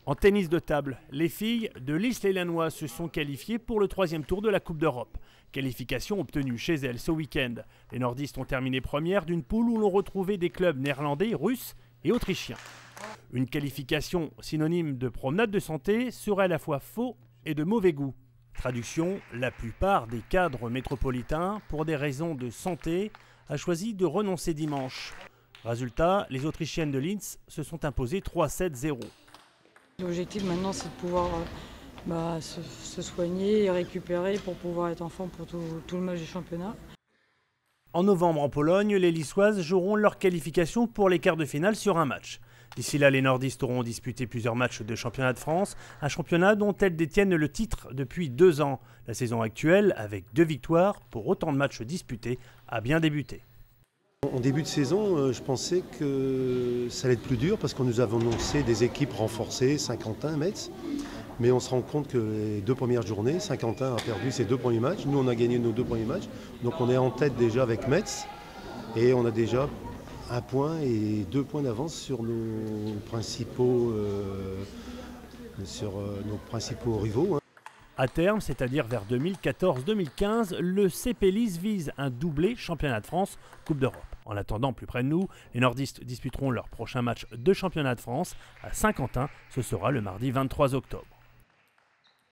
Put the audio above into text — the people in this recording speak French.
En tennis de table, les filles de l'Isle-et-Lannoy se sont qualifiées pour le 3e tour de la Coupe d'Europe. Qualification obtenue chez elles ce week-end. Les nordistes ont terminé premières d'une poule où l'on retrouvait des clubs néerlandais, russes et autrichiens. Une qualification synonyme de promenade de santé serait à la fois faux et de mauvais goût. Traduction, la plupart des cadres métropolitains, pour des raisons de santé, a choisi de renoncer dimanche. Résultat, les Autrichiennes de Linz se sont imposées 3-7-0. L'objectif maintenant, c'est de pouvoir se soigner et récupérer pour pouvoir être en forme pour tout le match du championnat. En novembre en Pologne, les Lissoises joueront leur qualification pour les quarts de finale sur un match. D'ici là, les nordistes auront disputé plusieurs matchs de championnat de France, un championnat dont elles détiennent le titre depuis 2 ans. La saison actuelle, avec 2 victoires pour autant de matchs disputés, a bien débuté. En début de saison, je pensais que ça allait être plus dur parce qu'on nous avait annoncé des équipes renforcées, Saint-Quentin, Metz. Mais on se rend compte que les 2 premières journées, Saint-Quentin a perdu ses 2 premiers matchs. Nous, on a gagné nos 2 premiers matchs. Donc on est en tête déjà avec Metz. Et on a déjà 1 point et 2 points d'avance sur nos principaux rivaux. À terme, c'est-à-dire vers 2014-2015, le CP Lise vise un doublé championnat de France, Coupe d'Europe. En attendant, plus près de nous, les nordistes disputeront leur prochain match de championnat de France à Saint-Quentin. Ce sera le mardi 23 octobre.